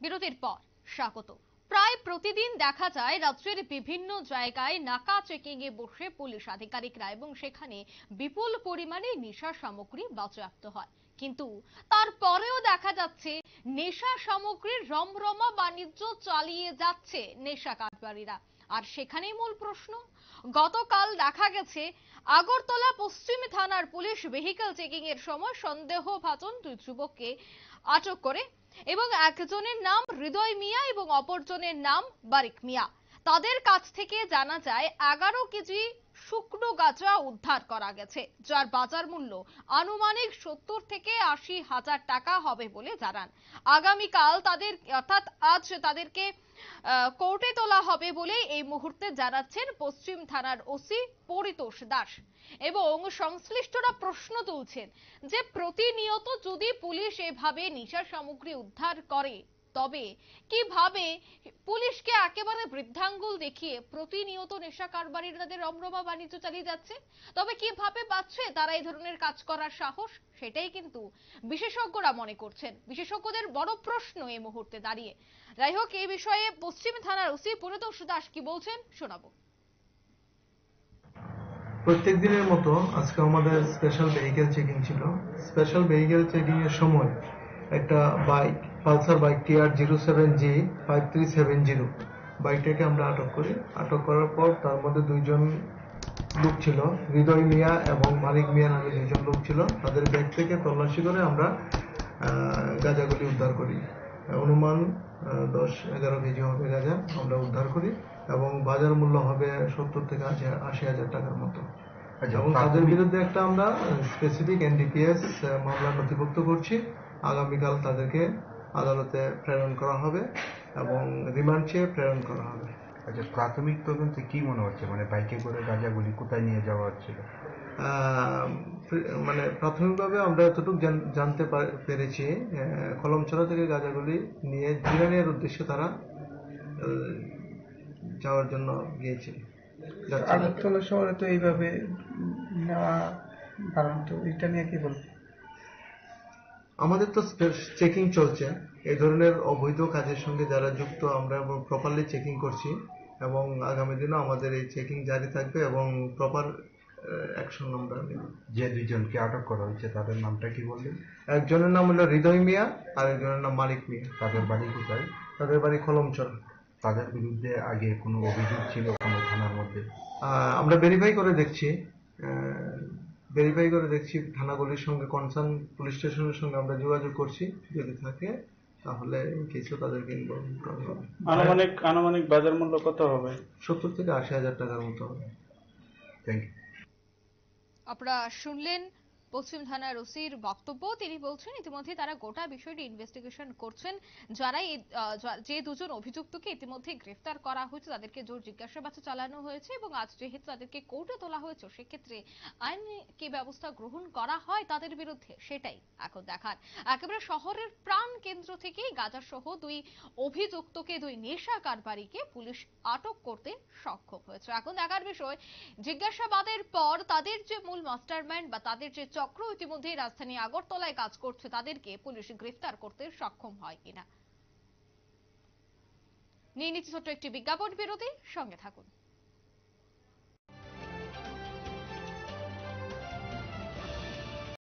বিরতির পর স্বাগত। প্রায় প্রতিদিন দেখা যায় রাজ্যের বিভিন্ন জায়গায় নাকা চেকিং এ বসে পুলিশ আধিকারিকরা এবং সেখানে বিপুল পরিমাণে নেশা সামগ্রী বাজেয়াপ্ত হয়। কিন্তু তারপরেও দেখা যাচ্ছে নেশা সামগ্রীর রমরমা বাণিজ্য চালিয়ে যাচ্ছে নেশা কারবারিরা। আর সেখানেই মূল প্রশ্ন, গতকাল দেখা গেছে আগরতলা পশ্চিম থানার পুলিশ ভেহিকল চেকিং এর সময় সন্দেহভাজন দুই যুবককে আটক করে এবং একজনের নাম হৃদয় মিয়া এবং অপরজনের নাম বারিক মিয়া। তাদের কাছ থেকে জানা যায় 11 কেজি শুকনো গাঁজা উদ্ধার করা গেছে, যার বাজার মূল্য আনুমানিক 70 থেকে 80 হাজার টাকা হবে বলে জানান। আগামীকাল তাদের অর্থাৎ আজ তাদেরকে কোর্টে তোলা হবে বলে এই মুহূর্তে জানাচ্ছেন পশ্চিম থানার ওসি পরিতোষ দাস। এবং সংশ্লিষ্টরা প্রশ্ন তুলছেন যে প্রতিনিয়ত যদি পুলিশ এভাবে নেশা সামগ্রী উদ্ধার করে তবে কিভাবে পুলিশকে একেবারে বৃদ্ধাঙ্গুল দেখিয়ে প্রতিনিয়ত নেশা কারবারিরা তাদের রমরমা বাণিজ্য চালিয়ে যাচ্ছে, তবে কিভাবে পাচ্ছে তারা এই ধরনের কাজ করার সাহস, সেটাই কিন্তু বিশেষজ্ঞরা মনে করছেন। বিশেষজ্ঞদের বড় প্রশ্ন এই মুহূর্তে দাঁড়িয়ে। যাই হোক, এই বিষয়ে পশ্চিম থানার ওসি পরিতোষ দাস কি বলছেন শোনাবো। প্রত্যেক দিনের মতো আজকে আমাদের স্পেশাল ভেহিকেল চেকিং ছিল। স্পেশাল ভেহিকেল চেকিং এর সময় একটা বাইক, পালসার বাইক TR07G 5370 বাইকটাকে আমরা আটক করি। আটক করার পর তার মধ্যে দুইজন লোক ছিল, হৃদয় মিয়া এবং মালিক মিয়া নামে দুইজন লোক ছিল। তাদের ব্যাগ থেকে তল্লাশি করে আমরা গাঁজাগুলি উদ্ধার করি। অনুমান 10-11 কেজি হবে গাঁজা আমরা উদ্ধার করি এবং বাজার মূল্য হবে 70 থেকে 80 হাজার টাকার মতো। এবং তাদের বিরুদ্ধে একটা আমরা স্পেসিফিক NDPS মামলা নথিভুক্ত করছি। আগামীকাল তাদেরকে আদালতে প্রেরণ করা হবে এবং রিমান্ড চেয়ে প্রেরণ করা হবে। আচ্ছা, প্রাথমিক তদন্তে কি মনে হচ্ছে, মানে বাইকে করে গাঁজাগুলি কোথায় নিয়ে যাওয়া হচ্ছিল? মানে প্রাথমিকভাবে আমরা এতটুকু জানতে পেরেছি, কলমছড়া থেকে গাঁজাগুলি নিয়ে জিরানিয়ার উদ্দেশ্যে তারা যাওয়ার জন্য গিয়েছিল। আগরতলা শহরে তো এইভাবে নেওয়া কারণ, তো এটা নিয়ে কি বলবো? আমাদের তো চেকিং চলছে, এই ধরনের অবৈধ কাজের সঙ্গে যারা যুক্ত আমরা প্রপারলি চেকিং করছি এবং আগামী দিনও আমাদের এই চেকিং জারি থাকবে এবং প্রপার অ্যাকশন আমরা নেব। যে দুইজনকে আটক করা হয়েছে তাদের নামটা কি বললেন? একজনের নাম হলো হৃদয় মিয়া আর একজনের নাম মালিক মিয়া। তাদের বাড়ি কোথায়? তাদের বাড়ি কলমচড়া। তাদের বিরুদ্ধে আগে কোনো অভিযোগ ছিল কোনো থানার মধ্যে? আমরা ভেরিফাই করে দেখছি থানাগুলির সঙ্গে, কনসার্ন পুলিশ স্টেশনের সঙ্গে আমরা যোগাযোগ করছি। যদি থাকে তাহলে কিছু তাদেরকে ইনভলভ করা হবে। আনুমানিক বাজার মূল্য কত হবে? 70 থেকে 80 হাজার টাকার মতো হবে। Thank you. আপনারা শুনলেন পশ্চিম থানার ওসির বক্তব্য। তিনি বলছেন ইতিমধ্যে তারা গোটা বিষয়টি ইনভেস্টিগেশন করছেন। যে দুজন অভিযুক্তকে ইতিমধ্যে গ্রেফতার করা হয়েছে তাদেরকে জোর জিজ্ঞাসাবাদ চালানো হয়েছে এবং আজ যেহেতু তাদেরকে কোর্টে তোলা হয়েছে সেক্ষেত্রে আইনি কি ব্যবস্থা গ্রহণ করা হয় তাদের বিরুদ্ধে সেটাই এখন দেখার। একেবারে শহরের প্রাণ কেন্দ্র থেকে গাঁজা সহ দুই অভিযুক্তকে, দুই নেশা কারবারিকে পুলিশ আটক করতে সক্ষম হয়েছে। এখন দেখার বিষয় জিজ্ঞাসাবাদের পর তাদের যে মূল মাস্টারমাইন্ড বা তাদের যে চক্র ইতিমধ্যে রাজধানী আগরতলায় কাজ করছে তাদেরকে পুলিশ গ্রেফতার করতে সক্ষম হয় কিনা। নিয়ে নিচ্ছে ছোট্ট একটি বিজ্ঞাপন বিরতি, সঙ্গে থাকুন।